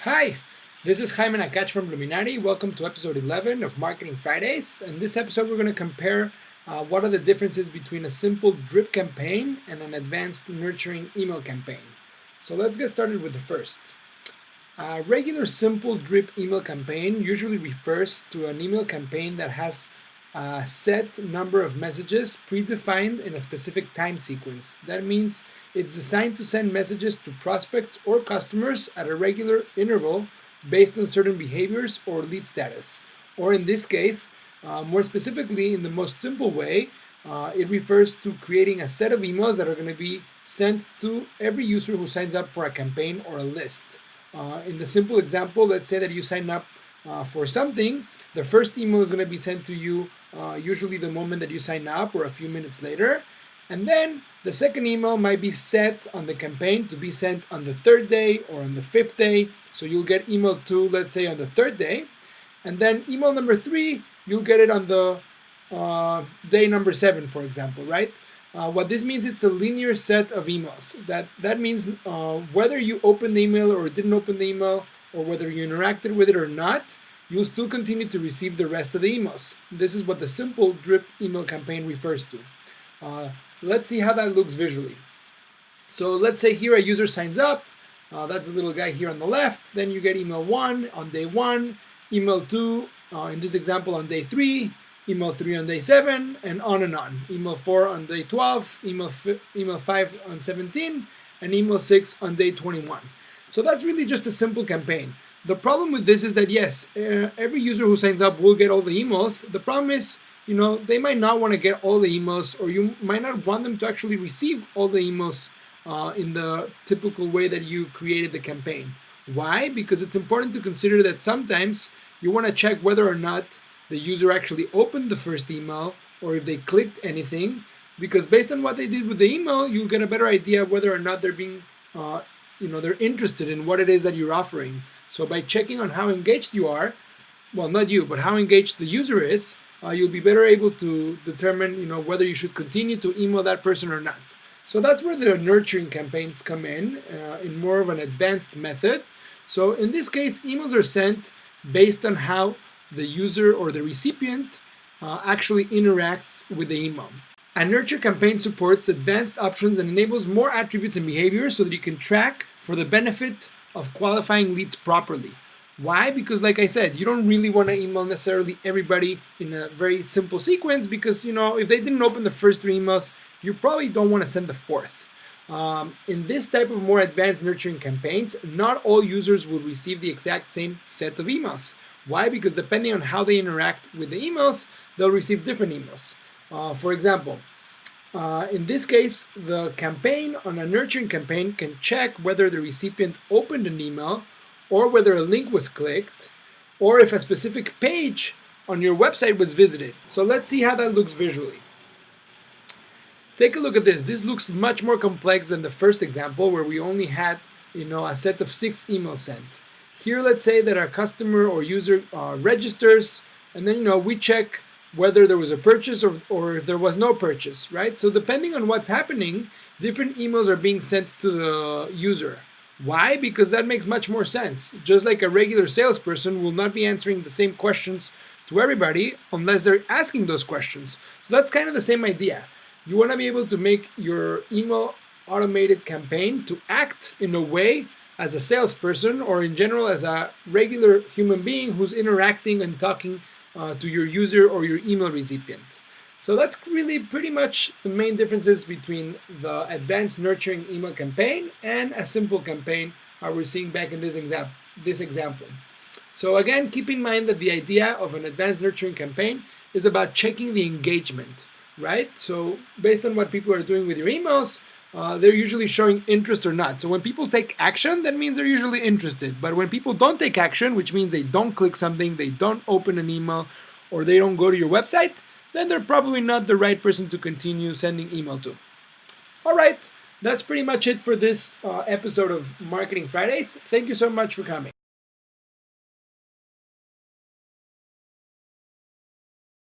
Hi, this is Jaime Nakach from Luminati. Welcome to episode 11 of Marketing Fridays. In this episode, we're going to compare what are the differences between a simple drip campaign and an advanced nurturing email campaign. So let's get started with the first. A regular simple drip email campaign usually refers to an email campaign that has a set number of messages predefined in a specific time sequence. That means it's designed to send messages to prospects or customers at a regular interval based on certain behaviors or lead status. Or in this case, more specifically, in the most simple way, it refers to creating a set of emails that are going to be sent to every user who signs up for a campaign or a list. In the simple example, let's say that you sign up for something. The first email is going to be sent to you usually the moment that you sign up or a few minutes later. And then the second email might be set on the campaign to be sent on the third day or on the fifth day. So you'll get email 2, let's say, on the third day. And then email number 3, you'll get it on the day number 7, for example, right? What this means, it's a linear set of emails. That means whether you open the email or didn't open the email, or whether you interacted with it or not, you'll still continue to receive the rest of the emails. This is what the simple drip email campaign refers to. Let's see how that looks visually. So let's say here a user signs up. That's the little guy here on the left. Then you get email 1 on day 1, email 2 in this example on day 3, email 3 on day 7, and on. Email 4 on day 12, email 5 on 17, and email 6 on day 21. So that's really just a simple campaign. The problem with this is that yes, every user who signs up will get all the emails. The problem is, they might not want to get all the emails, or you might not want them to actually receive all the emails in the typical way that you created the campaign. Why? Because it's important to consider that sometimes you want to check whether or not the user actually opened the first email or if they clicked anything, because based on what they did with the email, you'll get a better idea of whether or not they're being, they're interested in what it is that you're offering. So by checking on how engaged you are, well, not you, but how engaged the user is, you'll be better able to determine, whether you should continue to email that person or not. So that's where the nurturing campaigns come in more of an advanced method. So in this case, emails are sent based on how the user or the recipient actually interacts with the email. A nurture campaign supports advanced options and enables more attributes and behaviors so that you can track for the benefit of qualifying leads properly. Why? Because like I said, you don't really want to email necessarily everybody in a very simple sequence because, if they didn't open the first 3 emails, you probably don't want to send the 4th. In this type of more advanced nurturing campaigns, not all users will receive the exact same set of emails. Why? Because depending on how they interact with the emails, they'll receive different emails. For example, in this case, the campaign on a nurturing campaign can check whether the recipient opened an email or whether a link was clicked or if a specific page on your website was visited. So let's see how that looks visually. Take a look at this. This looks much more complex than the first example where we only had, a set of 6 emails sent. Here, let's say that our customer or user registers, and then, we check whether there was a purchase or if there was no purchase, right? So depending on what's happening, different emails are being sent to the user. Why? Because that makes much more sense. Just like a regular salesperson will not be answering the same questions to everybody unless they're asking those questions. So that's kind of the same idea. You want to be able to make your email automated campaign to act in a way as a salesperson or in general as a regular human being who's interacting and talking to your user or your email recipient. So that's really pretty much the main differences between the advanced nurturing email campaign and a simple campaign we're seeing back in this example. So again, keep in mind that the idea of an advanced nurturing campaign is about checking the engagement, right? So based on what people are doing with your emails, they're usually showing interest or not. So when people take action, that means they're usually interested. But when people don't take action, which means they don't click something, they don't open an email, or they don't go to your website, then they're probably not the right person to continue sending email to. All right, that's pretty much it for this episode of Marketing Fridays. Thank you so much for coming.